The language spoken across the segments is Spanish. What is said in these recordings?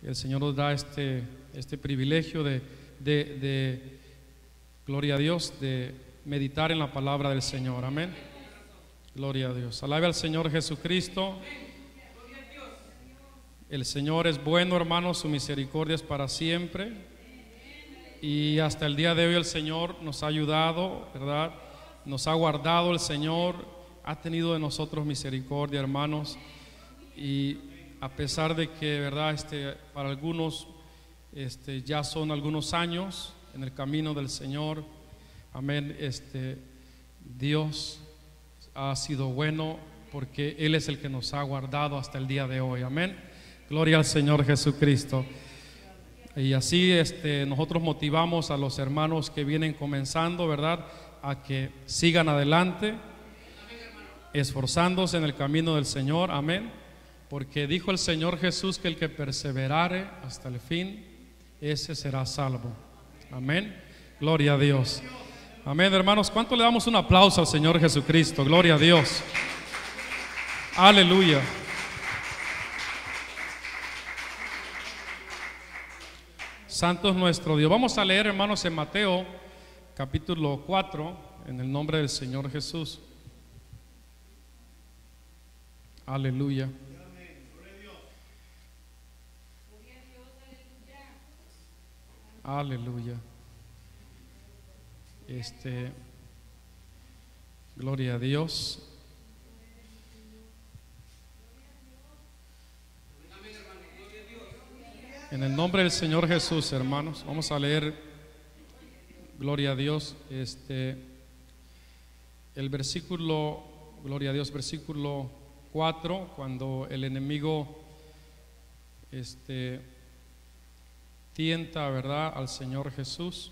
El Señor nos da este privilegio de, gloria a Dios, de meditar en la palabra del Señor. Amén. Gloria a Dios. Alabe al Señor Jesucristo. El Señor es bueno, hermanos, su misericordia es para siempre. Y hasta el día de hoy el Señor nos ha ayudado, ¿verdad? Nos ha guardado el Señor, ha tenido de nosotros misericordia, hermanos. Y a pesar de que, ¿verdad? Para algunos ya son algunos años en el camino del Señor. Amén. Dios ha sido bueno porque Él es el que nos ha guardado hasta el día de hoy. Amén. Gloria al Señor Jesucristo. Y así nosotros motivamos a los hermanos que vienen comenzando, ¿verdad?, a que sigan adelante, esforzándose en el camino del Señor. Amén. Porque dijo el Señor Jesús que el que perseverare hasta el fin, ese será salvo. Amén. Gloria a Dios. Amén, hermanos. ¿Cuánto le damos un aplauso al Señor Jesucristo? Gloria a Dios. Aleluya. Santo es nuestro Dios. Vamos a leer, hermanos, en Mateo capítulo 4, en el nombre del Señor Jesús. Aleluya. Aleluya. Gloria a Dios. En el nombre del Señor Jesús, hermanos, vamos a leer, gloria a Dios, el versículo, gloria a Dios, versículo 4, cuando el enemigo tienta, ¿verdad?, al Señor Jesús.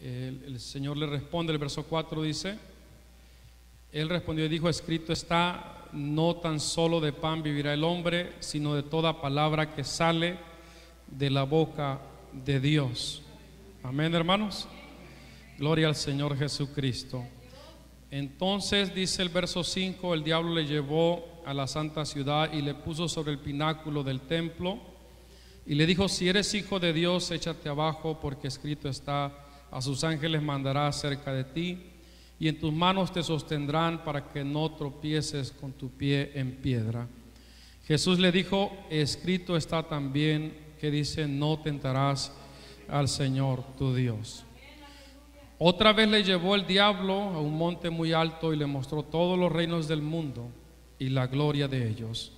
El Señor le responde, el verso 4 dice: Él respondió y dijo, escrito está, no tan solo de pan vivirá el hombre, sino de toda palabra que sale de la boca de Dios. Amén, hermanos. Gloria al Señor Jesucristo. Entonces dice el verso 5, el diablo le llevó a la santa ciudad y le puso sobre el pináculo del templo y le dijo, si eres hijo de Dios, échate abajo, porque escrito está, a sus ángeles mandará cerca de ti, y en tus manos te sostendrán para que no tropieces con tu pie en piedra. Jesús le dijo, escrito está también, que dice, no tentarás al Señor tu Dios. Otra vez le llevó el diablo a un monte muy alto y le mostró todos los reinos del mundo y la gloria de ellos.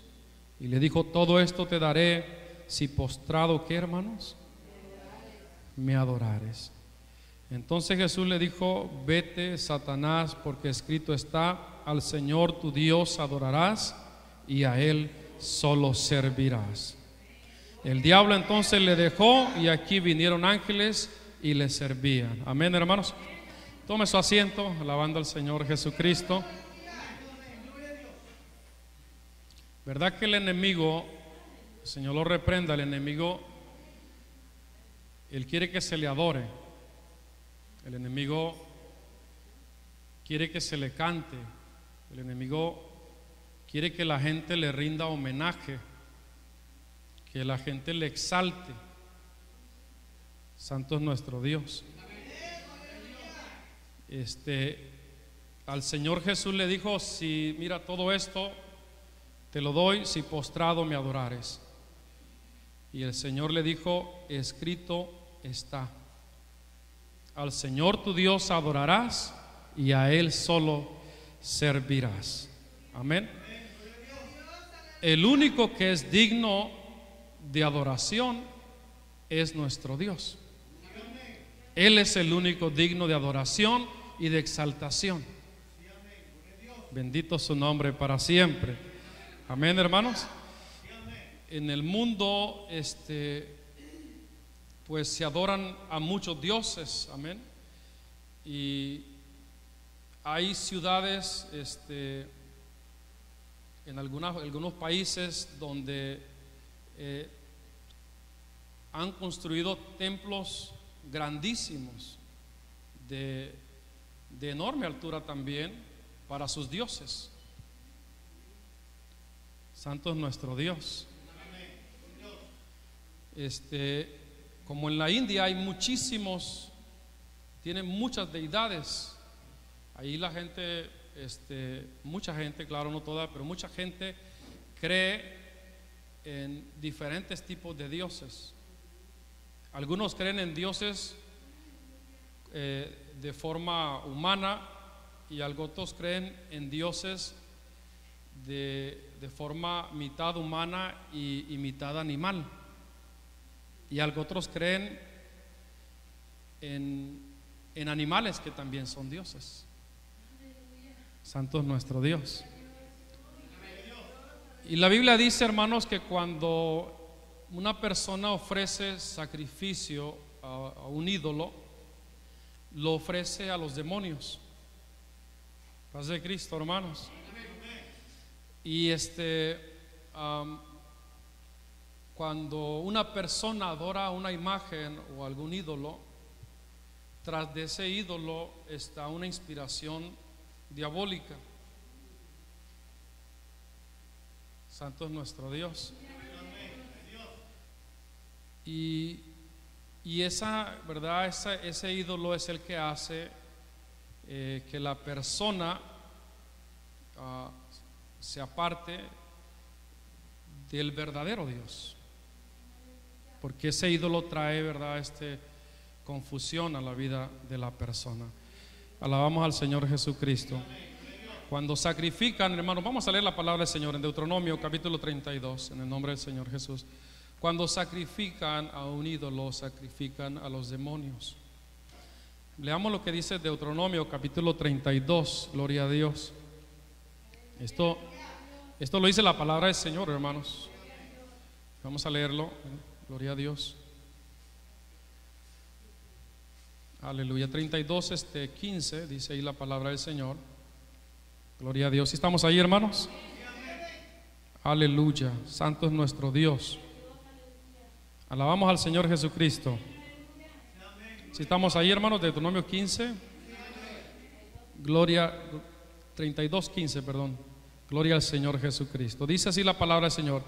Y le dijo, todo esto te daré si postrado, ¿qué, hermanos? Me adorares. Entonces Jesús le dijo, vete, Satanás, porque escrito está, al Señor tu Dios adorarás y a Él solo servirás. El diablo entonces le dejó y aquí vinieron ángeles y le servían. Amén, hermanos. Tome su asiento, alabando al Señor Jesucristo. ¿Verdad que el enemigo, el Señor lo reprenda, el enemigo, él quiere que se le adore? El enemigo quiere que se le cante. El enemigo quiere que la gente le rinda homenaje, que la gente le exalte. Santo es nuestro Dios. Al Señor Jesús le dijo, si mira todo esto te lo doy si postrado me adorares. Y el Señor le dijo, escrito está, al Señor tu Dios adorarás y a Él solo servirás. Amén. El único que es digno de adoración es nuestro Dios. Él es el único digno de adoración y de exaltación. Bendito su nombre para siempre. Amén, hermanos. En el mundo pues se adoran a muchos dioses. Amén. Y hay ciudades en algunos países donde han construido templos grandísimos de enorme altura también para sus dioses. Santo es nuestro Dios. como en la India hay muchísimos, tienen muchas deidades. Ahí la gente, mucha gente, claro, no toda, pero mucha gente cree en diferentes tipos de dioses. Algunos creen en dioses de forma humana, y otros creen en dioses de forma mitad humana y mitad animal. Y otros creen en animales que también son dioses. Santo es nuestro Dios. Y la Biblia dice, hermanos, que cuando una persona ofrece sacrificio a un ídolo, lo ofrece a los demonios. Paz de Cristo, hermanos. Y cuando una persona adora una imagen o algún ídolo, tras de ese ídolo está una inspiración diabólica. Santo es nuestro Dios. Y esa, ¿verdad? Ese ídolo es el que hace que la persona se aparte del verdadero Dios, porque ese ídolo trae, ¿verdad?, confusión a la vida de la persona. Alabamos al Señor Jesucristo. Cuando sacrifican, hermanos, vamos a leer la palabra del Señor en Deuteronomio capítulo 32, en el nombre del Señor Jesús. Cuando sacrifican a un ídolo, sacrifican a los demonios. Leamos lo que dice Deuteronomio capítulo 32, gloria a Dios. Esto lo dice la palabra del Señor, hermanos. Vamos a leerlo, gloria a Dios. Aleluya. 32, 15, dice ahí la palabra del Señor. Gloria a Dios. ¿Estamos ahí, hermanos? Aleluya. Santo es nuestro Dios. Alabamos al Señor Jesucristo. Si estamos ahí, hermanos, Deuteronomio 15, gloria, 32, 15, perdón. Gloria al Señor Jesucristo. Dice así la palabra del Señor: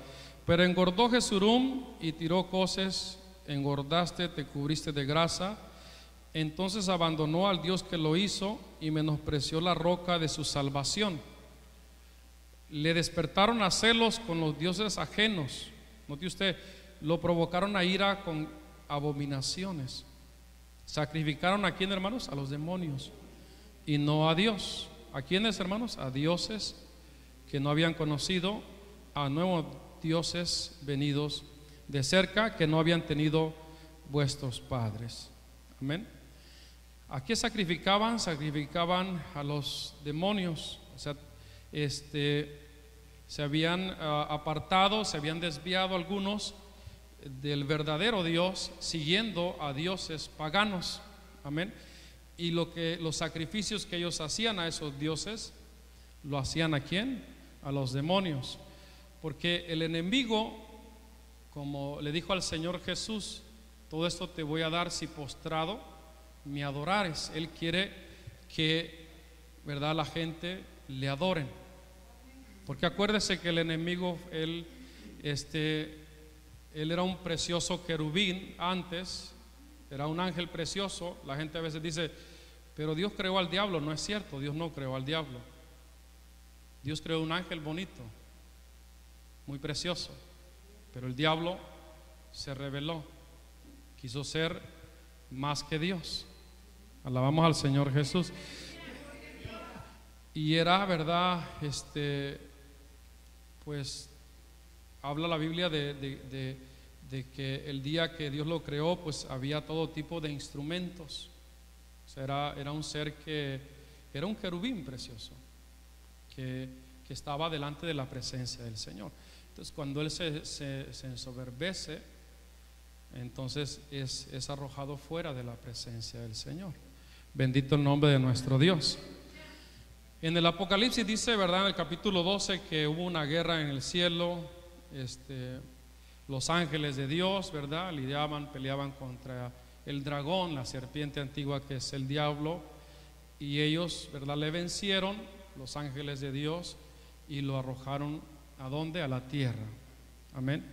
pero engordó Jesurum y tiró coces, engordaste, te cubriste de grasa. Entonces abandonó al Dios que lo hizo y menospreció la roca de su salvación. Le despertaron a celos con los dioses ajenos. Note usted, lo provocaron a ira con abominaciones. Sacrificaron ¿a quién, hermanos? A los demonios y no a Dios. ¿A quiénes, hermanos? A dioses que no habían conocido, a nuevos dioses venidos de cerca que no habían tenido vuestros padres. Amén. ¿A qué sacrificaban? Sacrificaban a los demonios. O sea, se habían apartado, se habían desviado algunos del verdadero Dios, siguiendo a dioses paganos. Amén. Y los sacrificios que ellos hacían a esos dioses, ¿lo hacían a quién? A los demonios. Porque el enemigo, como le dijo al Señor Jesús, todo esto te voy a dar si postrado me adorares. Él quiere que, ¿verdad?, la gente le adoren. Porque acuérdese que el enemigo, él era un precioso querubín antes, era un ángel precioso. La gente a veces dice, pero Dios creó al diablo. No es cierto, Dios no creó al diablo. Dios creó un ángel bonito, muy precioso, pero el diablo se rebeló, quiso ser más que Dios. Alabamos al Señor Jesús. Y era, ¿verdad?, pues habla la Biblia de que el día que Dios lo creó, pues había todo tipo de instrumentos. O sea, era un ser que era un querubín precioso, que estaba delante de la presencia del Señor. Entonces, cuando Él se ensoberbece, entonces es arrojado fuera de la presencia del Señor. Bendito el nombre de nuestro Dios. En el Apocalipsis dice, ¿verdad?, en el capítulo 12, que hubo una guerra en el cielo. Los ángeles de Dios, ¿verdad?, peleaban contra el dragón, la serpiente antigua que es el diablo, y ellos, ¿verdad?, le vencieron, los ángeles de Dios, y lo arrojaron ¿a dónde? A la tierra. Amén.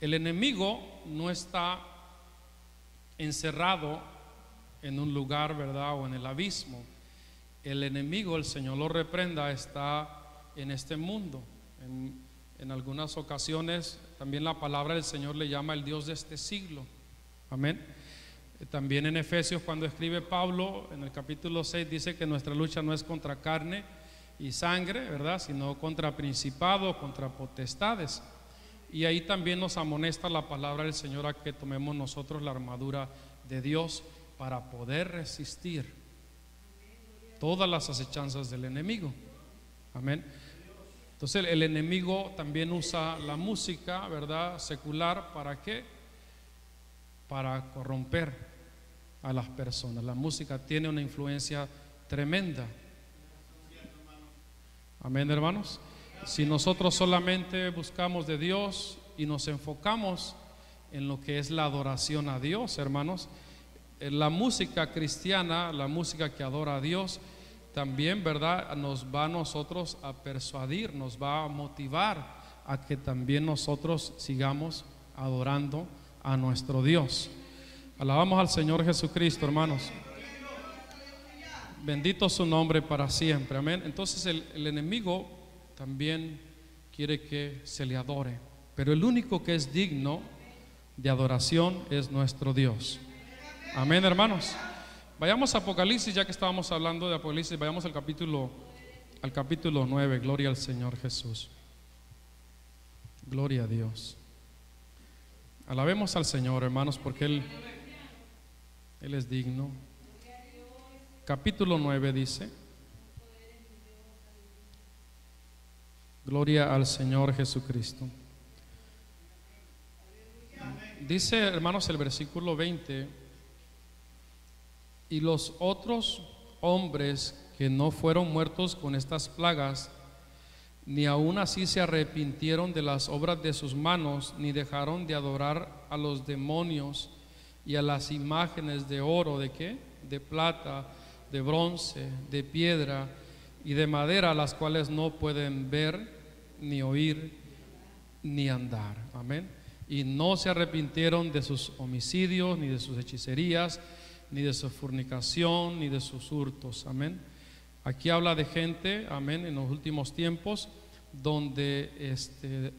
El enemigo no está encerrado en un lugar, ¿verdad? O en el abismo. El enemigo, el Señor lo reprenda, está en este mundo. En algunas ocasiones también la palabra del Señor le llama el Dios de este siglo. Amén. También en Efesios, cuando escribe Pablo en el capítulo 6, dice que nuestra lucha no es contra carne y sangre, ¿verdad? Sino contra principados, contra potestades. Y ahí también nos amonesta la palabra del Señor a que tomemos nosotros la armadura de Dios para poder resistir todas las acechanzas del enemigo. Amén. Entonces el enemigo también usa la música, ¿verdad? Secular, ¿para qué? Para corromper a las personas. La música tiene una influencia tremenda. Amén, hermanos. Si nosotros solamente buscamos de Dios y nos enfocamos en lo que es la adoración a Dios, hermanos, la música cristiana, la música que adora a Dios, también, ¿verdad?, nos va a nosotros a persuadir, nos va a motivar a que también nosotros sigamos adorando a nuestro Dios. Alabamos al Señor Jesucristo, hermanos. Bendito su nombre para siempre. Amén. Entonces el enemigo también quiere que se le adore, pero el único que es digno de adoración es nuestro Dios. Amén, hermanos. Vayamos a Apocalipsis, ya que estábamos hablando de Apocalipsis, vayamos al capítulo 9. Gloria al Señor Jesús. Gloria a Dios. Alabemos al Señor, hermanos, porque Él es digno. Capítulo 9 dice: gloria al Señor Jesucristo. Dice, hermanos, el versículo 20: y los otros hombres que no fueron muertos con estas plagas, ni aun así se arrepintieron de las obras de sus manos, ni dejaron de adorar a los demonios y a las imágenes de oro, ¿de qué? De plata, de bronce, de piedra y de madera, las cuales no pueden ver, ni oír, ni andar. Amén. Y no se arrepintieron de sus homicidios, ni de sus hechicerías, ni de su fornicación, ni de sus hurtos. Amén. Aquí habla de gente, amén, en los últimos tiempos, donde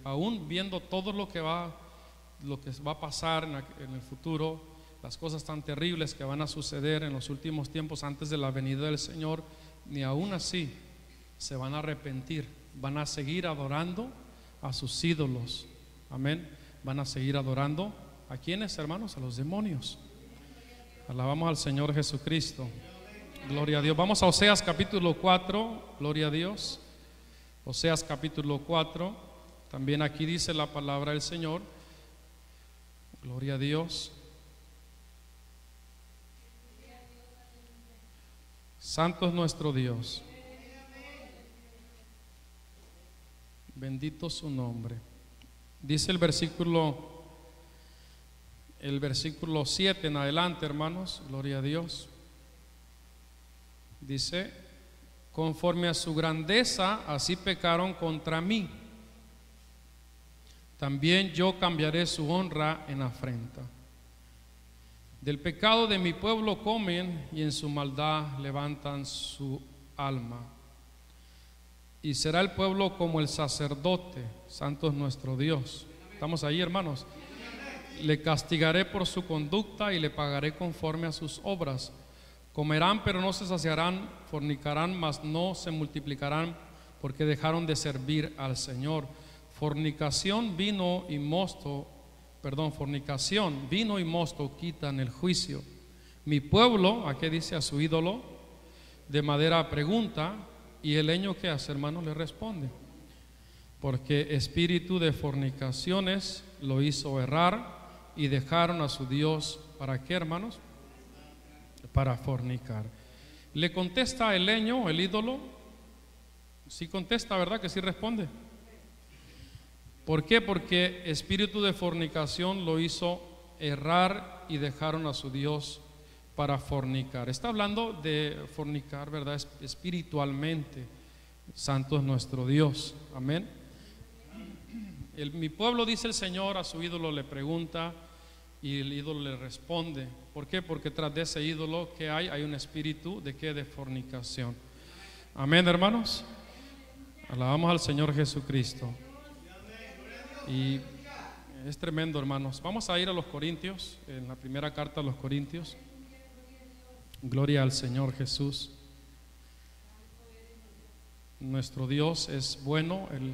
aún viendo todo lo que va a pasar en el futuro, las cosas tan terribles que van a suceder en los últimos tiempos antes de la venida del Señor, ni aún así se van a arrepentir, van a seguir adorando a sus ídolos. Amén. Van a seguir adorando ¿a quiénes, hermanos? A los demonios. Alabamos al Señor Jesucristo. Gloria a Dios. Vamos a Oseas capítulo 4. Gloria a Dios. Oseas capítulo 4. También aquí dice la palabra del Señor. Gloria a Dios. Santo es nuestro Dios. Bendito su nombre. Dice el versículo 7 en adelante, hermanos. Gloria a Dios. Dice: conforme a su grandeza, así pecaron contra mí. También yo cambiaré su honra en afrenta. Del pecado de mi pueblo comen, y en su maldad levantan su alma. Y será el pueblo como el sacerdote. Santo es nuestro Dios. ¿Estamos ahí, hermanos? Le castigaré por su conducta y le pagaré conforme a sus obras. Comerán, pero no se saciarán; fornicarán, mas no se multiplicarán, porque dejaron de servir al Señor. Fornicación, vino y mosto quitan el juicio. Mi pueblo, ¿a qué dice? A su ídolo de madera pregunta, y el leño, ¿qué hace, hermano? Le responde: porque espíritu de fornicaciones lo hizo errar, y dejaron a su Dios. ¿Para qué, hermanos? Para fornicar. Le contesta el leño, el ídolo. Sí contesta, ¿verdad? Que sí responde. ¿Por qué? Porque espíritu de fornicación lo hizo errar, y dejaron a su Dios para fornicar. Está hablando de fornicar, ¿verdad? Espiritualmente. Santo es nuestro Dios. Amén. Mi pueblo, dice el Señor, a su ídolo le pregunta y el ídolo le responde. ¿Por qué? Porque tras de ese ídolo que hay un espíritu de qué, de fornicación. Amén, hermanos. Alabamos al Señor Jesucristo. Y es tremendo, hermanos. Vamos a ir a los Corintios, en la primera carta a los Corintios. Gloria al Señor Jesús. Nuestro Dios es bueno, Él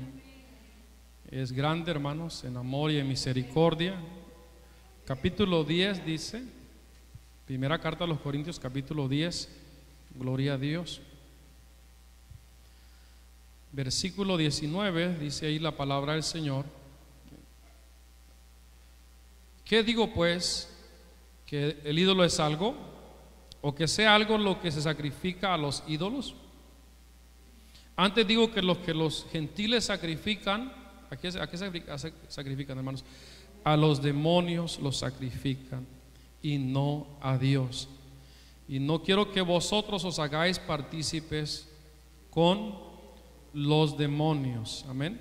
es grande, hermanos, en amor y en misericordia. Capítulo 10 dice, primera carta a los Corintios, capítulo 10, gloria a Dios. Versículo 19, dice ahí la palabra del Señor. ¿Qué digo pues? ¿Que el ídolo es algo? ¿O que sea algo lo que se sacrifica a los ídolos? Antes digo que los gentiles sacrifican. ¿A qué sacrifican, hermanos? A los demonios los sacrifican y no a Dios. Y no quiero que vosotros os hagáis partícipes con los demonios. Amén.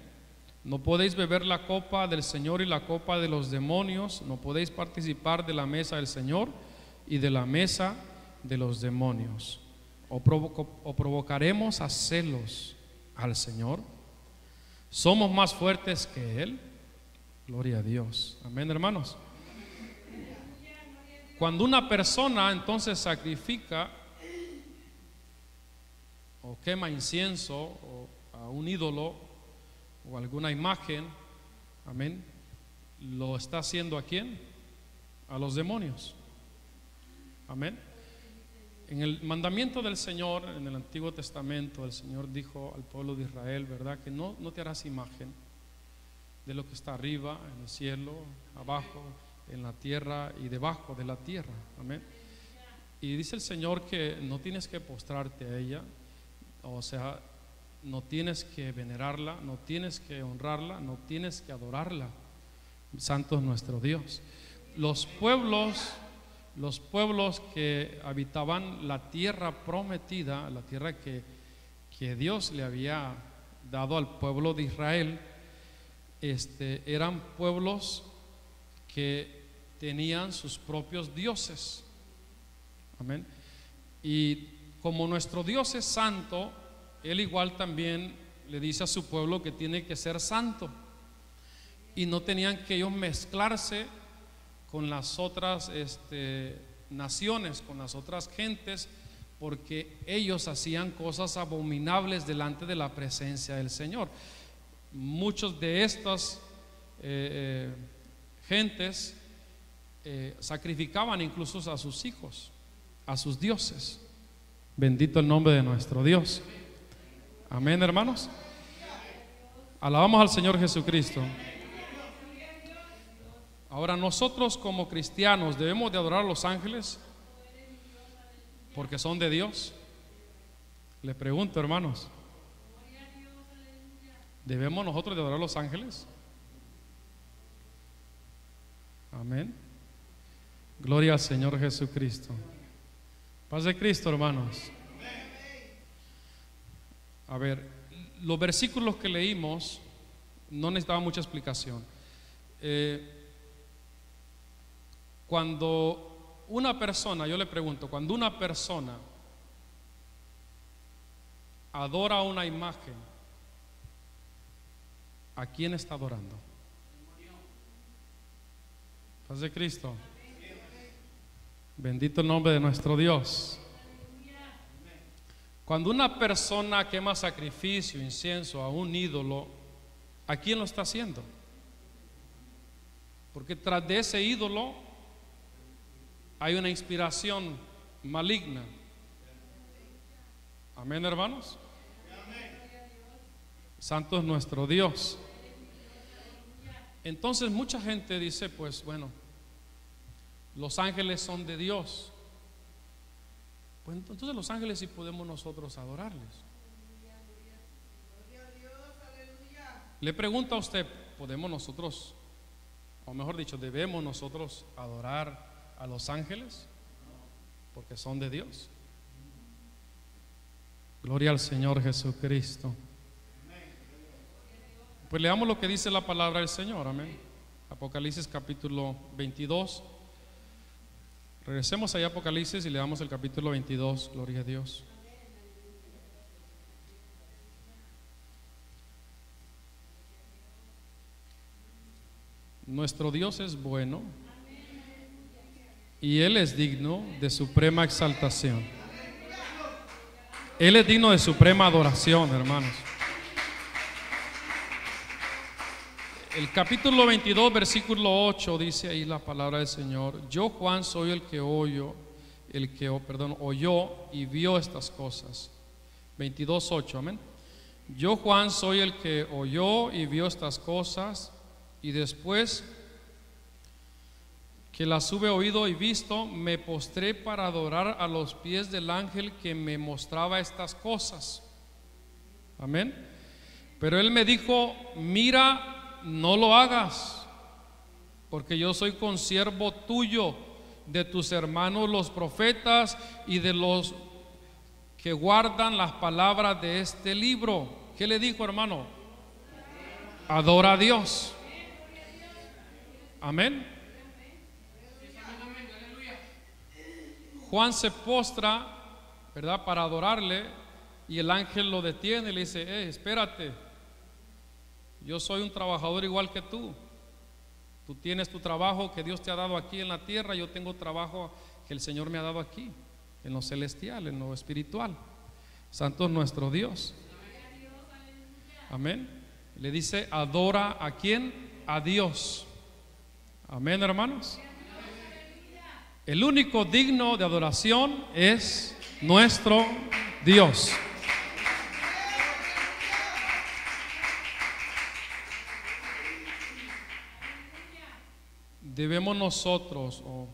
No podéis beber la copa del Señor y la copa de los demonios. No podéis participar de la mesa del Señor y de la mesa de los demonios. O provocaremos a celos al Señor. Somos más fuertes que Él. Gloria a Dios. Amén, hermanos. Cuando una persona entonces sacrifica o quema incienso o a un ídolo o alguna imagen, amén, lo está haciendo ¿a quién? A los demonios. Amén. En el mandamiento del Señor, en el Antiguo Testamento, el Señor dijo al pueblo de Israel, ¿verdad? Que no te harás imagen de lo que está arriba, en el cielo, abajo, en la tierra y debajo de la tierra. Amén. Y dice el Señor que no tienes que postrarte a ella, o sea, no tienes que venerarla, no tienes que honrarla, no tienes que adorarla. Santo es nuestro Dios. Los pueblos que habitaban la tierra prometida, la tierra que Dios le había dado al pueblo de Israel, eran pueblos que tenían sus propios dioses. Amén. Y como nuestro Dios es santo, Él igual también le dice a su pueblo que tiene que ser santo. Y no tenían que ellos mezclarse con las otras naciones, con las otras gentes, porque ellos hacían cosas abominables delante de la presencia del Señor. Muchos de estas gentes sacrificaban incluso a sus hijos, a sus dioses. Bendito el nombre de nuestro Dios. Amén, hermanos. Alabamos al Señor Jesucristo. Ahora, nosotros como cristianos debemos de adorar a los ángeles porque son de Dios. Le pregunto, hermanos, ¿debemos nosotros de adorar a los ángeles? Amén. Gloria al Señor Jesucristo. Paz de Cristo, hermanos. A ver, los versículos que leímos no necesitaban mucha explicación. Cuando una persona, yo le pregunto, cuando una persona adora una imagen, ¿a quién está adorando? Paz de Cristo. Bendito el nombre de nuestro Dios. Cuando una persona quema sacrificio, incienso a un ídolo, ¿a quién lo está haciendo? Porque tras de ese ídolo hay una inspiración maligna. Amén, hermanos. Santo es nuestro Dios. Entonces mucha gente dice, pues bueno, los ángeles son de Dios. Pues entonces los ángeles sí podemos nosotros adorarles. Le pregunto a usted, ¿podemos nosotros, o mejor dicho, debemos nosotros adorar a los ángeles? Porque son de Dios. Gloria al Señor Jesucristo. Pues leamos lo que dice la palabra del Señor, amén. Apocalipsis capítulo 22. Regresemos allá a Apocalipsis y leamos el capítulo 22, gloria a Dios. Nuestro Dios es bueno y Él es digno de suprema exaltación. Él es digno de suprema adoración, hermanos. El capítulo 22, versículo 8 dice ahí la palabra del Señor: yo, Juan, soy el que oyó y vio estas cosas. 22:8, amén. Yo, Juan, soy el que oyó y vio estas cosas, y después que las hube oído y visto, me postré para adorar a los pies del ángel que me mostraba estas cosas. Amén. Pero él me dijo: mira, no lo hagas, porque yo soy consiervo tuyo, de tus hermanos los profetas y de los que guardan las palabras de este libro. ¿Qué le dijo, hermano? Adora a Dios. Amén. Juan se postra, ¿verdad?, para adorarle, y el ángel lo detiene y le dice: espérate, yo soy un trabajador igual que tú. Tú tienes tu trabajo que Dios te ha dado aquí en la tierra, yo tengo trabajo que el Señor me ha dado aquí, en lo celestial, en lo espiritual. Santo es nuestro Dios. Amén. Le dice: adora ¿a quién? A Dios. Amén, hermanos. El único digno de adoración es nuestro Dios. Debemos nosotros o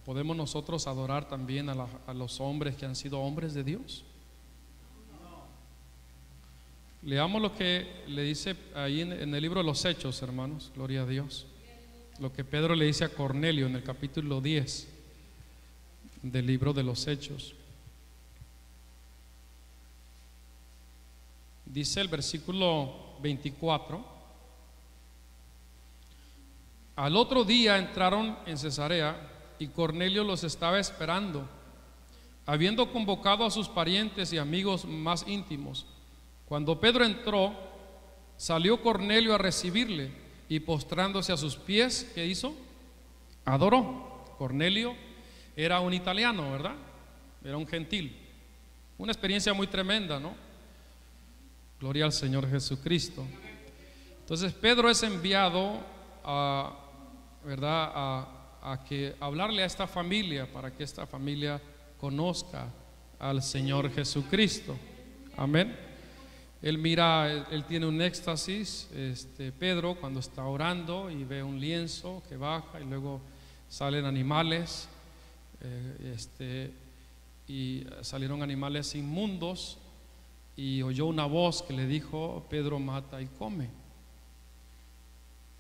podemos nosotros adorar también a los hombres que han sido hombres de Dios. Leamos lo que le dice ahí en el libro de los Hechos, hermanos, gloria a Dios. Lo que Pedro le dice a Cornelio en el capítulo 10 del libro de los Hechos. Dice el versículo 24: al otro día entraron en Cesarea y Cornelio los estaba esperando, habiendo convocado a sus parientes y amigos más íntimos. Cuando Pedro entró, salió Cornelio a recibirle, y postrándose a sus pies, ¿qué hizo? Adoró. Cornelio era un italiano, ¿verdad? Era un gentil. Una experiencia muy tremenda, ¿no? Gloria al Señor Jesucristo. Entonces Pedro es enviado a que hablarle a esta familia, para que esta familia conozca al Señor Jesucristo. Amén. Él mira, él tiene un éxtasis, Pedro, cuando está orando y ve un lienzo que baja y luego salen animales, y salieron animales inmundos, y oyó una voz que le dijo: Pedro, mata y come.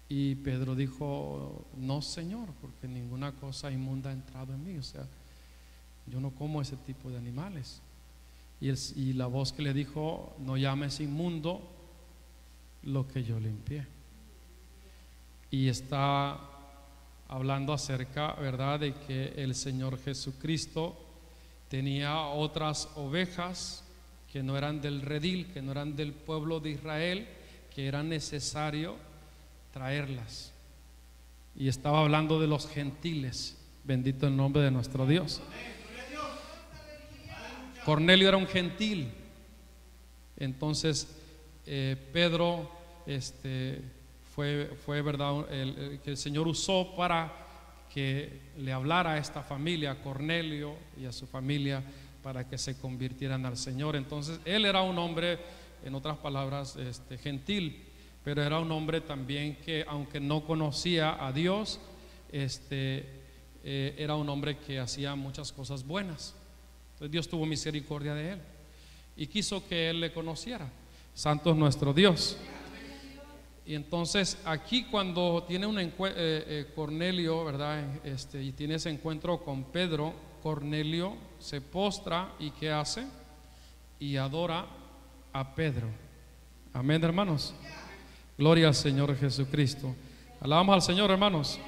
Y Pedro dijo: no, Señor, porque ninguna cosa inmunda ha entrado en mí, o sea, yo no como ese tipo de animales. Y la voz que le dijo: no llames inmundo lo que yo limpié. Y está hablando acerca, ¿verdad?, de que el Señor Jesucristo tenía otras ovejas que no eran del redil, que no eran del pueblo de Israel, que era necesario traerlas. Y estaba hablando de los gentiles. Bendito el nombre de nuestro Dios. Cornelio era un gentil. Entonces Pedro fue verdad el que el Señor usó para que le hablara a esta familia, a Cornelio y a su familia, para que se convirtieran al Señor. Entonces él era un hombre, en otras palabras, gentil, pero era un hombre también que, aunque no conocía a Dios, era un hombre que hacía muchas cosas buenas. Entonces Dios tuvo misericordia de él y quiso que él le conociera. Santo es nuestro Dios. Y entonces aquí, cuando tiene Cornelio, ¿verdad?, y tiene ese encuentro con Pedro, Cornelio se postra y ¿qué hace? Y adora a Pedro. Amén, hermanos. Gloria al Señor Jesucristo. Alabamos al Señor, hermanos.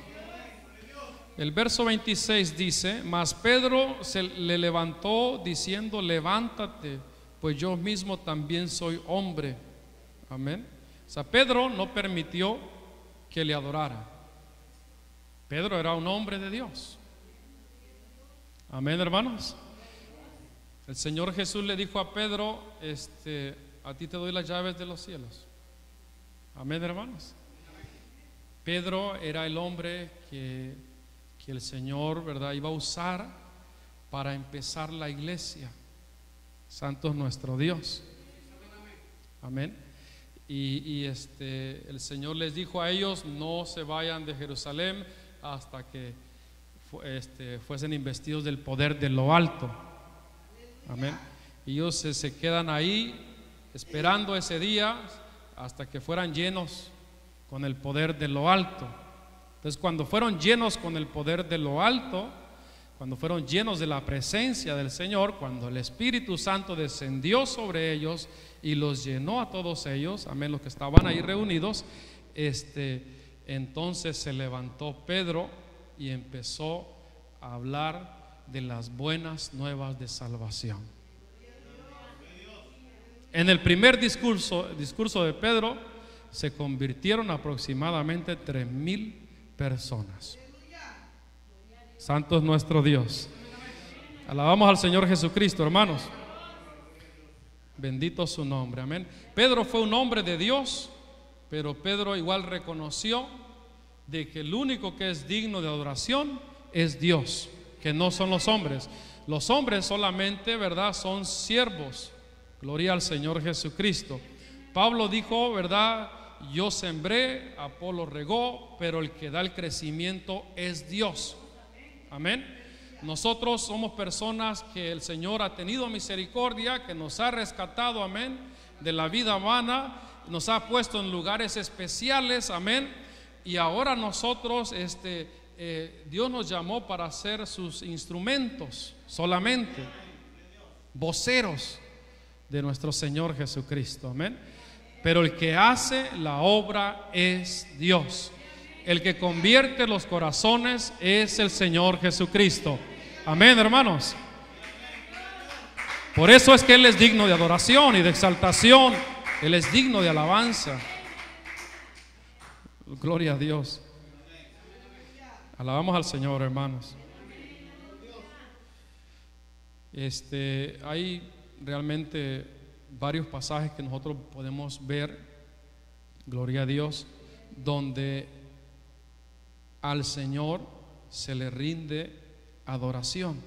El verso 26 dice: mas Pedro se le levantó diciendo: levántate, pues yo mismo también soy hombre. Amén. O sea, Pedro no permitió que le adorara. Pedro era un hombre de Dios. Amén, hermanos. El Señor Jesús le dijo a Pedro: a ti te doy las llaves de los cielos. Amén, hermanos. Pedro era el hombre que el Señor, ¿verdad?, iba a usar para empezar la iglesia. Santo es nuestro Dios. Amén. Y el Señor les dijo a ellos: no se vayan de Jerusalén hasta que fuesen investidos del poder de lo alto. Amén. Y ellos se quedan ahí esperando ese día hasta que fueran llenos con el poder de lo alto. Entonces, cuando fueron llenos con el poder de lo alto, cuando fueron llenos de la presencia del Señor, cuando el Espíritu Santo descendió sobre ellos y los llenó a todos ellos, amén, los que estaban ahí reunidos, entonces se levantó Pedro y empezó a hablar de las buenas nuevas de salvación. En el primer discurso de Pedro se convirtieron aproximadamente 3,000 personas. Santo es nuestro Dios. Alabamos al Señor Jesucristo, hermanos. Bendito su nombre, amén. Pedro fue un hombre de Dios, pero Pedro igual reconoció de que el único que es digno de adoración es Dios, que no son los hombres. Los hombres solamente, ¿verdad?, son siervos. Gloria al Señor Jesucristo. Pablo dijo, ¿verdad?, yo sembré, Apolo regó, pero el que da el crecimiento es Dios. Amén. Nosotros somos personas que el Señor ha tenido misericordia, que nos ha rescatado, amén, de la vida vana, nos ha puesto en lugares especiales, amén. Y ahora nosotros, Dios nos llamó para ser sus instrumentos solamente, voceros de nuestro Señor Jesucristo, amén. Pero el que hace la obra es Dios. El que convierte los corazones es el Señor Jesucristo. Amén, hermanos. Por eso es que Él es digno de adoración y de exaltación. Él es digno de alabanza. Gloria a Dios. Alabamos al Señor, hermanos. Hay realmente varios pasajes que nosotros podemos ver, gloria a Dios, donde al Señor se le rinde adoración.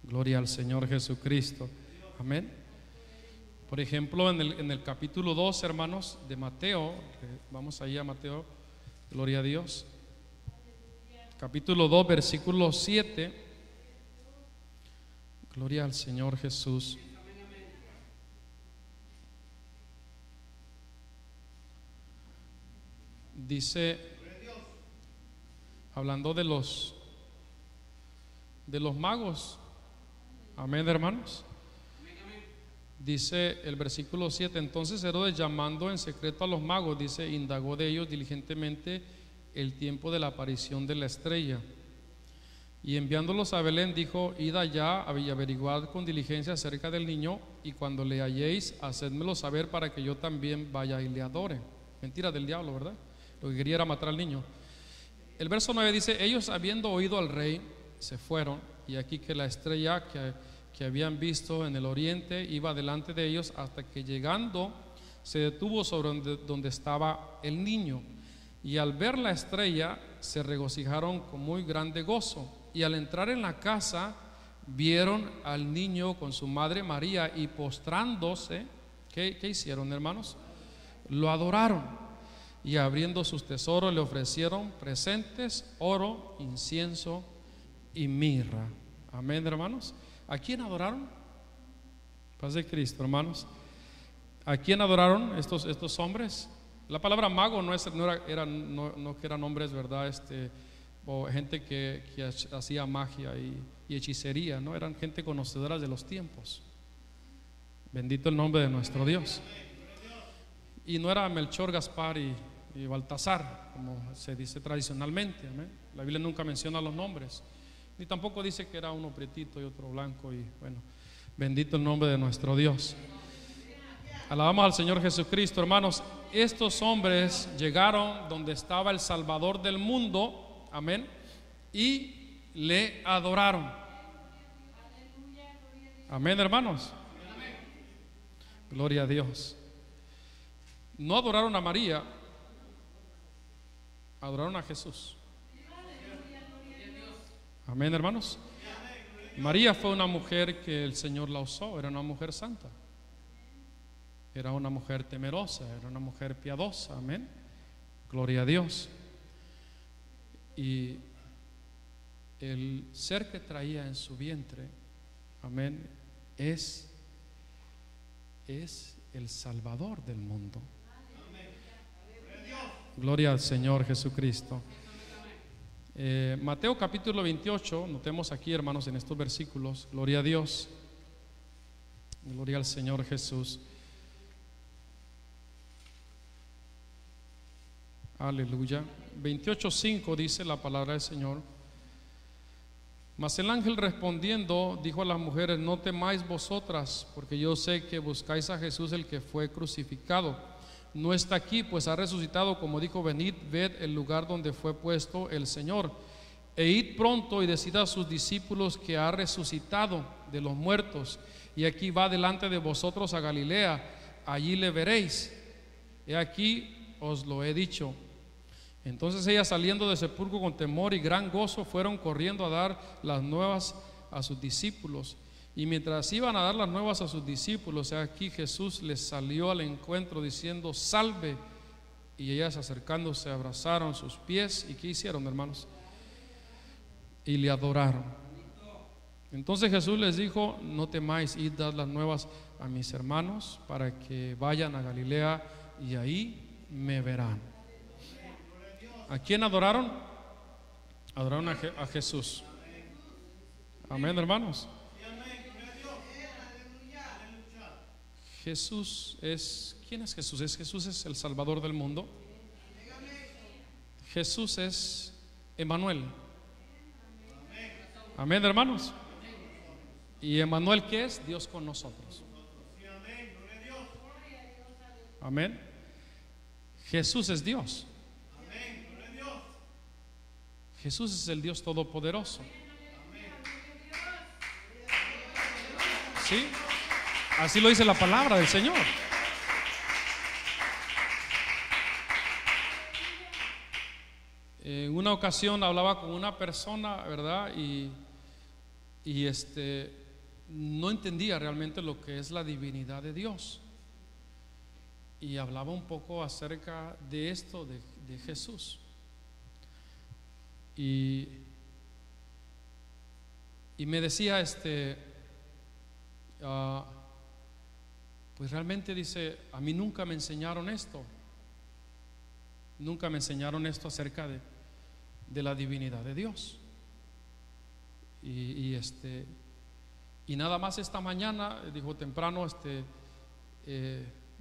Gloria al Señor Jesucristo. Amén. Por ejemplo, en el capítulo 2, hermanos, de Mateo, vamos ahí a Mateo, gloria a Dios. Capítulo 2, versículo 7. Gloria al Señor Jesús. Dice, hablando de los magos, amén, hermanos. Dice el versículo 7: entonces Herodes, llamando en secreto a los magos, dice, indagó de ellos diligentemente el tiempo de la aparición de la estrella, y enviándolos a Belén dijo: id allá y averiguad con diligencia acerca del niño, y cuando le halléis, hacedmelo saber para que yo también vaya y le adore. Mentira del diablo, ¿verdad? Lo que quería era matar al niño. El verso 9 dice: ellos, habiendo oído al rey, se fueron, y aquí que la estrella que habían visto en el oriente iba delante de ellos, hasta que llegando se detuvo sobre donde estaba el niño, y al ver la estrella se regocijaron con muy grande gozo. Y al entrar en la casa vieron al niño con su madre María, y postrándose, ¿qué hicieron, hermanos? Lo adoraron, y abriendo sus tesoros le ofrecieron presentes, oro, incienso y mirra. Amén, hermanos. ¿A quién adoraron? Paz de Cristo, hermanos. ¿A quién adoraron estos hombres? La palabra mago no que eran hombres, ¿verdad? O gente que hacía magia y hechicería, no, eran gente conocedora de los tiempos. Bendito el nombre de nuestro Dios. Y no era Melchor, Gaspar y Baltasar, como se dice tradicionalmente. Amén. La Biblia nunca menciona los nombres, ni tampoco dice que era uno prietito y otro blanco. Y bueno, bendito el nombre de nuestro Dios. Alabamos al Señor Jesucristo, hermanos. Estos hombres llegaron donde estaba el Salvador del mundo, amén, y le adoraron. Amén, hermanos. Gloria a Dios. No adoraron a María, adoraron a Jesús. Amén, hermanos. María fue una mujer que el Señor la usó, era una mujer santa, era una mujer temerosa, era una mujer piadosa. Amén. Gloria a Dios. Y el ser que traía en su vientre, amén, es el Salvador del mundo. Gloria al Señor Jesucristo. Mateo capítulo 28, notemos aquí, hermanos, en estos versículos. Gloria a Dios. Gloria al Señor Jesús. Aleluya. 28:5 dice la palabra del Señor: mas el ángel respondiendo dijo a las mujeres: no temáis vosotras, porque yo sé que buscáis a Jesús, el que fue crucificado. No está aquí, pues ha resucitado, como dijo. Venid, ved el lugar donde fue puesto el Señor, e id pronto y decid a sus discípulos que ha resucitado de los muertos, y aquí va delante de vosotros a Galilea, allí le veréis. He aquí os lo he dicho. Entonces ellas, saliendo del sepulcro con temor y gran gozo, fueron corriendo a dar las nuevas a sus discípulos. Y mientras iban a dar las nuevas a sus discípulos, aquí Jesús les salió al encuentro diciendo: salve. Y ellas, acercándose, abrazaron sus pies. ¿Y qué hicieron, hermanos? Y le adoraron. Entonces Jesús les dijo: no temáis, id, dad las nuevas a mis hermanos, para que vayan a Galilea, y ahí me verán. ¿A quién adoraron? Adoraron a Jesús. Amén, hermanos. Jesús es, ¿quién es Jesús? Jesús es el Salvador del mundo. Jesús es Emmanuel. Amén, hermanos. ¿Y Emmanuel qué es? Dios con nosotros. Amén. Jesús es Dios. Jesús es el Dios todopoderoso. ¿Sí? Así lo dice la palabra del Señor. En una ocasión hablaba con una persona, ¿verdad? Y no entendía realmente lo que es la divinidad de Dios. Y hablaba un poco acerca de esto, de Jesús. Y me decía, pues realmente, dice, a mí nunca me enseñaron esto. Nunca me enseñaron esto acerca de la divinidad de Dios. Y nada más esta mañana, dijo temprano,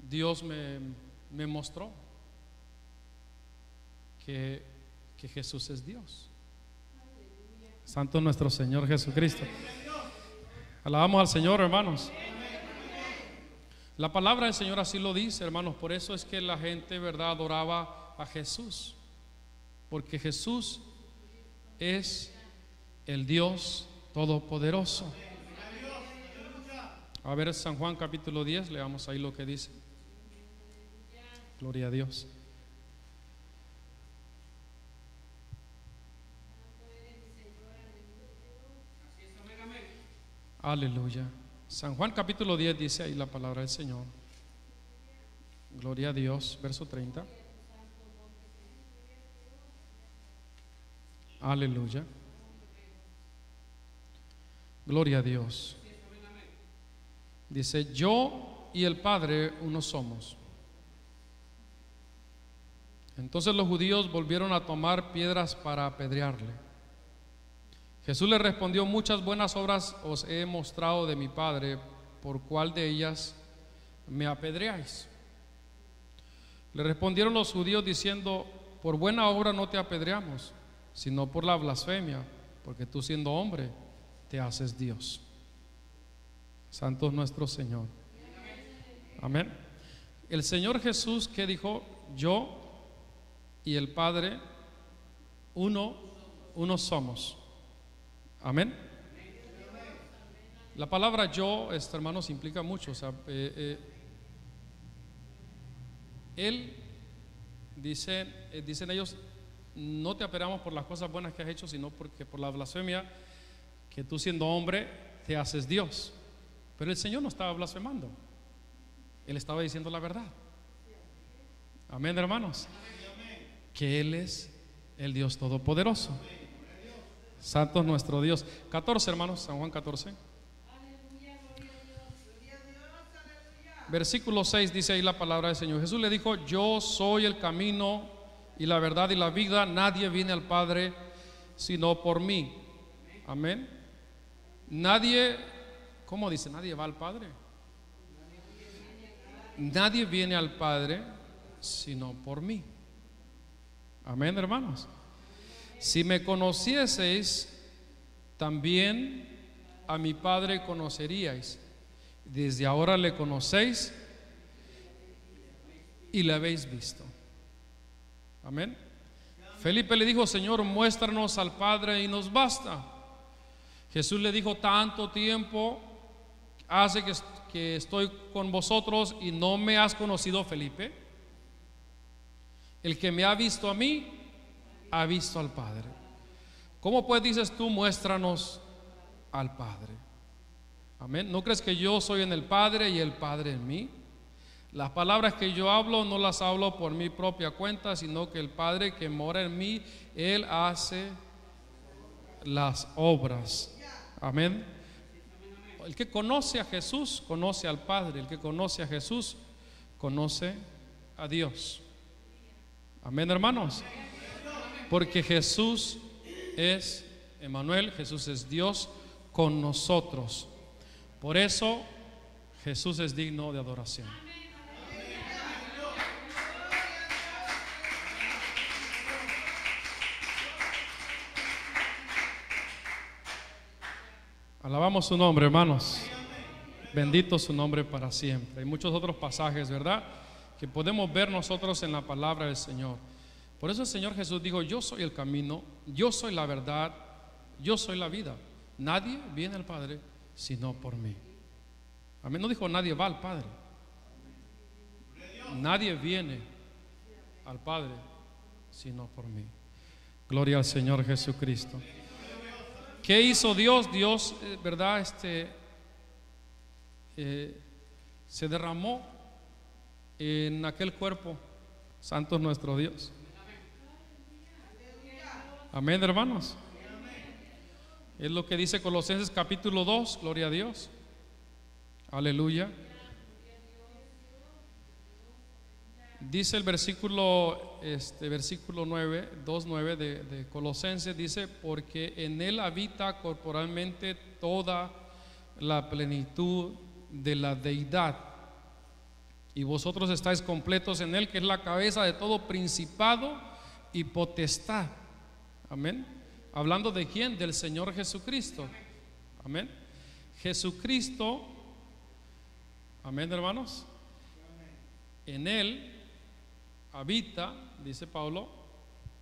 Dios me mostró que Jesús es Dios. Santo nuestro Señor Jesucristo. Alabamos al Señor, hermanos. La palabra del Señor así lo dice, hermanos. Por eso es que la gente, ¿verdad?, adoraba a Jesús, porque Jesús es el Dios todopoderoso. A ver, San Juan capítulo 10, leamos ahí lo que dice. Gloria a Dios. Aleluya. San Juan capítulo 10 dice ahí la palabra del Señor. Gloria a Dios, verso 30. Aleluya. Gloria a Dios. Dice: yo y el Padre uno somos. Entonces los judíos volvieron a tomar piedras para apedrearle. Jesús le respondió: muchas buenas obras os he mostrado de mi Padre, ¿por cuál de ellas me apedreáis? Le respondieron los judíos diciendo: por buena obra no te apedreamos, sino por la blasfemia, porque tú, siendo hombre, te haces Dios. Santo es nuestro Señor. Amén. El Señor Jesús, que dijo: yo y el Padre uno somos. Amén. La palabra yo, hermanos, implica mucho. O sea, Él dicen ellos: no te apedreamos por las cosas buenas que has hecho, sino porque por la blasfemia, que tú, siendo hombre, te haces Dios. Pero el Señor no estaba blasfemando, Él estaba diciendo la verdad. Amén, hermanos. Que Él es el Dios Todopoderoso. Santo es nuestro Dios. 14, hermanos, San Juan 14. Versículo 6 dice ahí la palabra del Señor. Jesús le dijo: yo soy el camino y la verdad y la vida. Nadie viene al Padre sino por mí. Amén. Nadie, ¿cómo dice? Nadie va al Padre. Nadie viene al Padre sino por mí. Amén, hermanos. Si me conocieseis, también a mi Padre conoceríais. Desde ahora le conocéis y le habéis visto. Amén. Felipe le dijo: Señor, muéstranos al Padre y nos basta. Jesús le dijo: tanto tiempo hace que estoy con vosotros y no me has conocido, Felipe. El que me ha visto a mí, ha visto al Padre. ¿Cómo pues dices tú: muéstranos al Padre? Amén. ¿No crees que yo soy en el Padre y el Padre en mí? Las palabras que yo hablo no las hablo por mi propia cuenta, sino que el Padre que mora en mí, Él hace las obras. Amén. El que conoce a Jesús conoce al Padre. El que conoce a Jesús conoce a Dios. Amén, hermanos. Porque Jesús es Emmanuel, Jesús es Dios con nosotros. Por eso Jesús es digno de adoración. Alabamos su nombre, hermanos. Bendito su nombre para siempre. Hay muchos otros pasajes, ¿verdad?, que podemos ver nosotros en la palabra del Señor. Por eso el Señor Jesús dijo: yo soy el camino, yo soy la verdad, yo soy la vida. Nadie viene al Padre sino por mí. Amén. No dijo: nadie va al Padre. Nadie viene al Padre sino por mí. Gloria al Señor Jesucristo. ¿Qué hizo Dios? Dios, ¿verdad? Se derramó en aquel cuerpo. Santo es nuestro Dios. Amén, hermanos. Es lo que dice Colosenses capítulo 2. Gloria a Dios. Aleluya. Dice el versículo 9, 2:9 de Colosenses, dice: porque en Él habita corporalmente toda la plenitud de la deidad, y vosotros estáis completos en Él, que es la cabeza de todo principado y potestad. Amén. Hablando de quién? Del Señor Jesucristo. Amén. Jesucristo. Amén, hermanos. En Él habita, dice Pablo,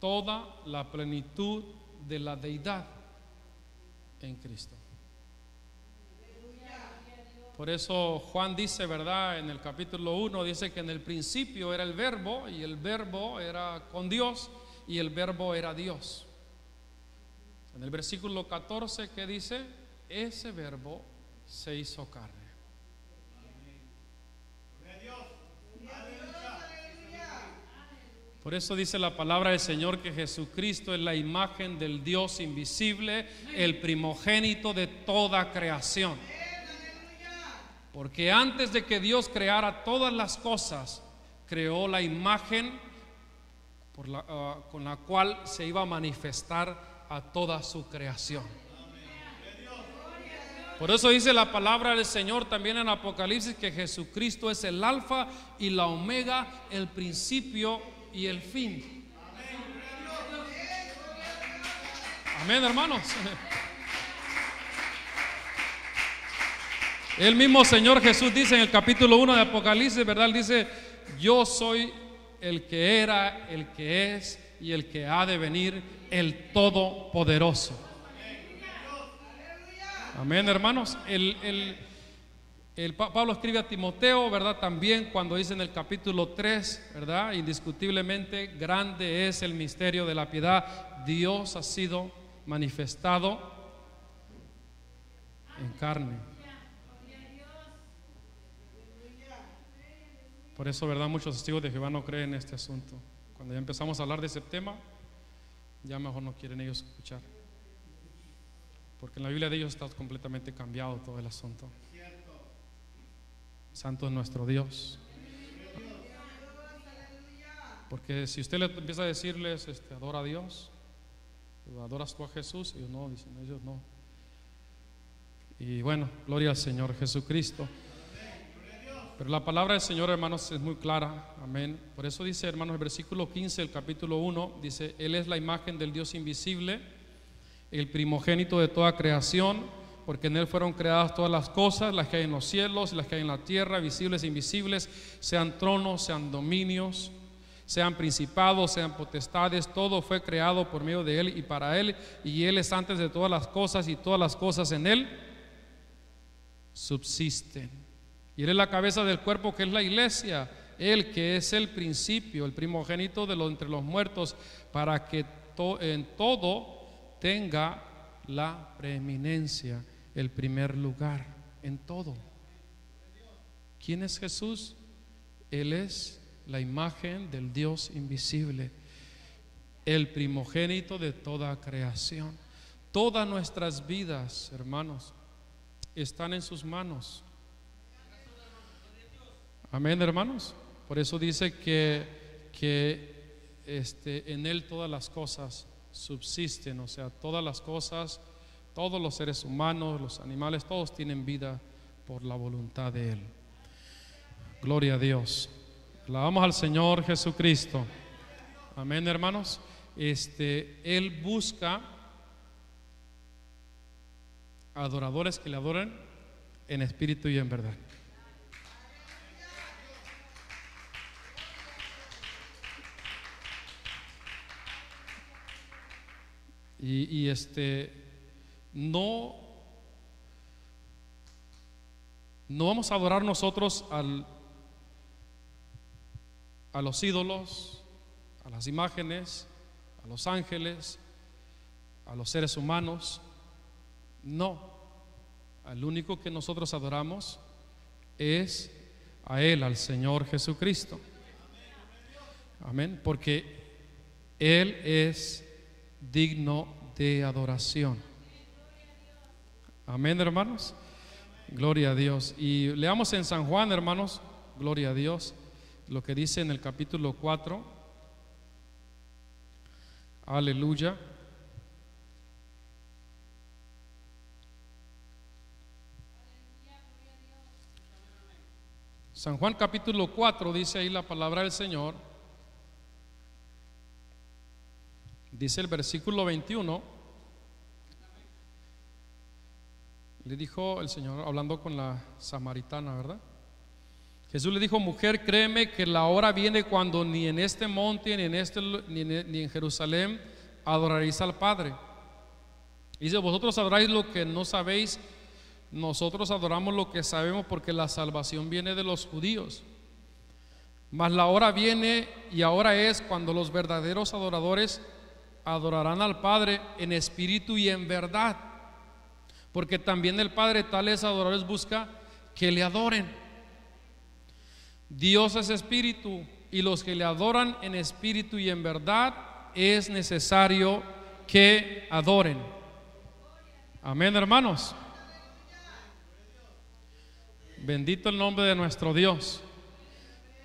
toda la plenitud de la deidad en Cristo. Por eso Juan dice, ¿verdad?, en el capítulo 1, dice que en el principio era el Verbo, y el Verbo era con Dios, y el Verbo era Dios. En el versículo 14, ¿qué dice? Ese Verbo se hizo carne. Por eso dice la palabra del Señor que Jesucristo es la imagen del Dios invisible, el primogénito de toda creación. Porque antes de que Dios creara todas las cosas, creó la imagen con la cual se iba a manifestar a toda su creación. Por eso dice la palabra del Señor también en Apocalipsis que Jesucristo es el alfa y la omega, el principio y el fin. Amén, hermanos. El mismo Señor Jesús dice en el capítulo 1 de Apocalipsis, ¿verdad? Él dice: yo soy el que era, el que es y el que ha de venir, el Todopoderoso. Amén, hermanos. Pablo escribe a Timoteo, ¿verdad? También cuando dice en el capítulo 3, ¿verdad? Indiscutiblemente grande es el misterio de la piedad. Dios ha sido manifestado en carne. Por eso, ¿verdad? Muchos testigos de Jehová no creen en este asunto. Cuando ya empezamos a hablar de ese tema, ya mejor no quieren ellos escuchar. Porque en la Biblia de ellos está completamente cambiado todo el asunto. Santo es nuestro Dios. Porque si usted le empieza a decirles, adora a Dios, adoras tú a Jesús, ellos no, dicen ellos no. Y bueno, gloria al Señor Jesucristo. Pero la palabra del Señor, hermanos, es muy clara. Amén. Por eso dice, hermanos, el versículo 15 del capítulo 1, dice: Él es la imagen del Dios invisible, el primogénito de toda creación, porque en Él fueron creadas todas las cosas, las que hay en los cielos y las que hay en la tierra, visibles e invisibles, sean tronos, sean dominios, sean principados, sean potestades. Todo fue creado por medio de Él y para Él, y Él es antes de todas las cosas, y todas las cosas en Él subsisten. Y Él es la cabeza del cuerpo, que es la iglesia, Él que es el principio, el primogénito de entre los muertos, para que en todo tenga la preeminencia, el primer lugar en todo. ¿Quién es Jesús? Él es la imagen del Dios invisible, el primogénito de toda creación. Todas nuestras vidas, hermanos, están en sus manos. Amén, hermanos. Por eso dice que en Él todas las cosas subsisten, o sea, todas las cosas, todos los seres humanos, los animales, todos tienen vida por la voluntad de Él. Gloria a Dios. Alabamos al Señor Jesucristo. Amén, hermanos. Él busca adoradores que le adoren en espíritu y en verdad. Y no vamos a adorar nosotros a los ídolos, a las imágenes, a los ángeles, a los seres humanos. No, al único que nosotros adoramos es a Él, al Señor Jesucristo. Amén, porque Él es digno de adoración. Amén, hermanos. Gloria a Dios. Y leamos en San Juan, hermanos, gloria a Dios, lo que dice en el capítulo 4. Aleluya. San Juan capítulo 4 dice ahí la palabra del Señor. Dice el versículo 21. Le dijo el Señor, hablando con la samaritana, ¿verdad? Jesús le dijo: mujer, créeme que la hora viene cuando ni en este monte ni en Jerusalén adoraréis al Padre. Dice: vosotros adoráis lo que no sabéis, nosotros adoramos lo que sabemos, porque la salvación viene de los judíos. Mas la hora viene, y ahora es, cuando los verdaderos adoradores adorarán al Padre en espíritu y en verdad, porque también el Padre tales adoradores busca que le adoren. Dios es espíritu, y los que le adoran en espíritu y en verdad es necesario que adoren. Amén, hermanos. Bendito el nombre de nuestro Dios.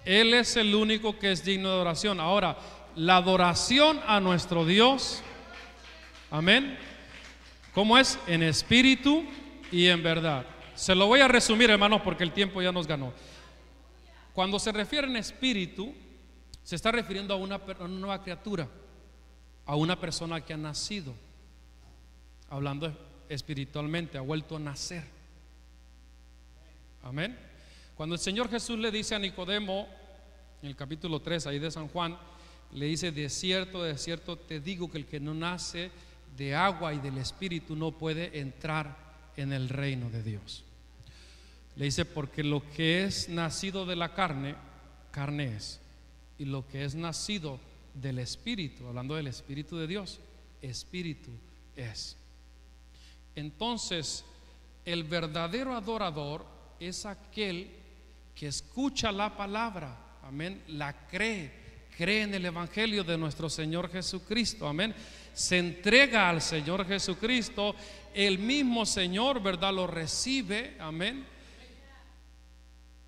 Él es el único que es digno de adoración. Ahora, la adoración a nuestro Dios, amén, ¿cómo es? En espíritu y en verdad. Se lo voy a resumir, hermanos, porque el tiempo ya nos ganó. Cuando se refiere en espíritu, se está refiriendo a una nueva criatura, a una persona que ha nacido, hablando espiritualmente, ha vuelto a nacer. Amén. Cuando el Señor Jesús le dice a Nicodemo, en el capítulo 3 ahí de San Juan, le dice: de cierto te digo que el que no nace de agua y del espíritu no puede entrar en el reino de Dios. Le dice: porque lo que es nacido de la carne, carne es, y lo que es nacido del espíritu, hablando del espíritu de Dios, espíritu es. Entonces, el verdadero adorador es aquel que escucha la palabra, amén, la cree en el evangelio de nuestro Señor Jesucristo, amén, se entrega al Señor Jesucristo, el mismo Señor, ¿verdad?, lo recibe, amén,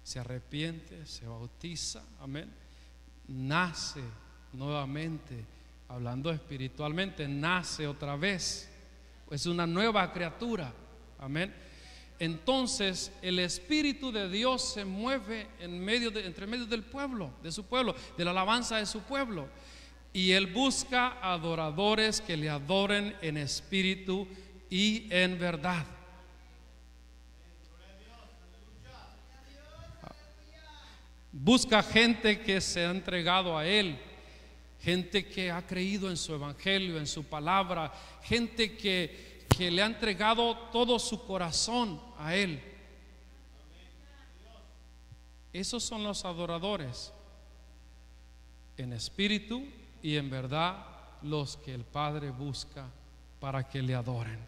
se arrepiente, se bautiza, amén, nace nuevamente, hablando espiritualmente, nace otra vez, es una nueva criatura, amén. Entonces el Espíritu de Dios se mueve entre medio del pueblo, de su pueblo, de la alabanza de su pueblo, y Él busca adoradores que le adoren en espíritu y en verdad. Busca gente que se ha entregado a Él, gente que ha creído en su evangelio, en su palabra, gente que le ha entregado todo su corazón a Él. Esos son los adoradores, en espíritu y en verdad, los que el Padre busca para que le adoren.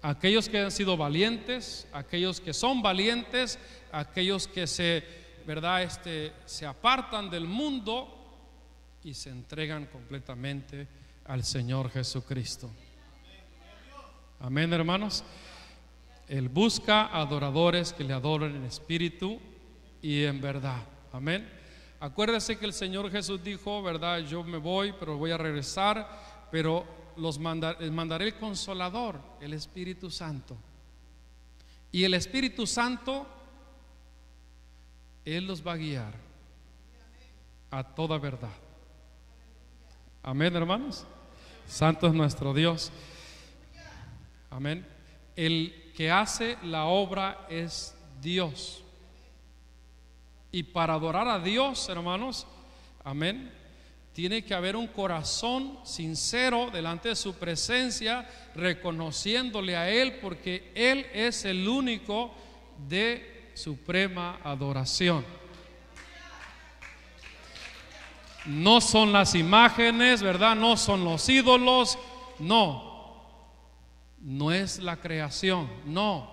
Aquellos que han sido valientes, aquellos que son valientes, aquellos que se apartan del mundo y se entregan completamente al Señor Jesucristo. Amén, hermanos. Él busca adoradores que le adoren en espíritu y en verdad. Amén. Acuérdese que el Señor Jesús dijo, ¿verdad? Yo me voy, pero voy a regresar, pero les mandaré el Consolador, el Espíritu Santo. Y el Espíritu Santo, Él los va a guiar a toda verdad. Amén, hermanos. Santo es nuestro Dios. Amén. El que hace la obra es Dios. Y para adorar a Dios, hermanos, amén, tiene que haber un corazón sincero delante de su presencia, reconociéndole a Él, porque Él es el único de suprema adoración. No son las imágenes, ¿verdad? No son los ídolos, no es la creación, no.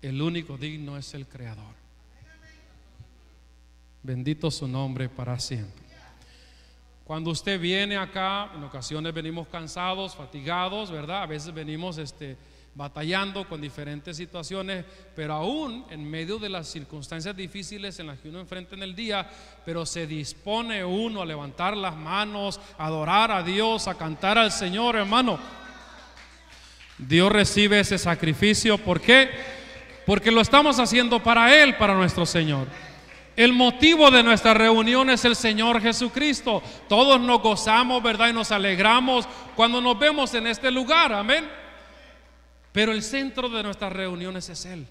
El único digno es el Creador. Bendito su nombre para siempre. Cuando usted viene acá, en ocasiones venimos cansados, fatigados, ¿verdad? A veces venimos batallando con diferentes situaciones, pero aún en medio de las circunstancias difíciles en las que uno enfrenta en el día, pero se dispone uno a levantar las manos, a adorar a Dios, a cantar al Señor, hermano. Dios recibe ese sacrificio. ¿Por qué? Porque lo estamos haciendo para Él, para nuestro Señor. El motivo de nuestra reunión es el Señor Jesucristo. Todos nos gozamos, ¿verdad? Y nos alegramos cuando nos vemos en este lugar, amén. Pero el centro de nuestras reuniones es Él.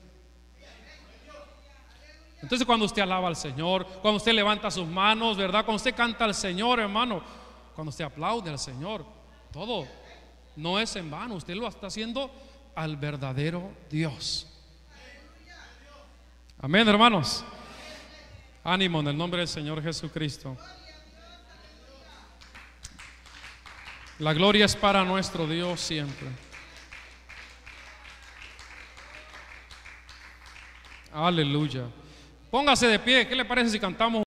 Entonces, cuando usted alaba al Señor, cuando usted levanta sus manos, ¿verdad? Cuando usted canta al Señor, hermano, cuando usted aplaude al Señor, todo no es en vano. Usted lo está haciendo al verdadero Dios. Amén, hermanos. Ánimo en el nombre del Señor Jesucristo. La gloria es para nuestro Dios siempre. Aleluya. Póngase de pie. ¿Qué le parece si cantamos?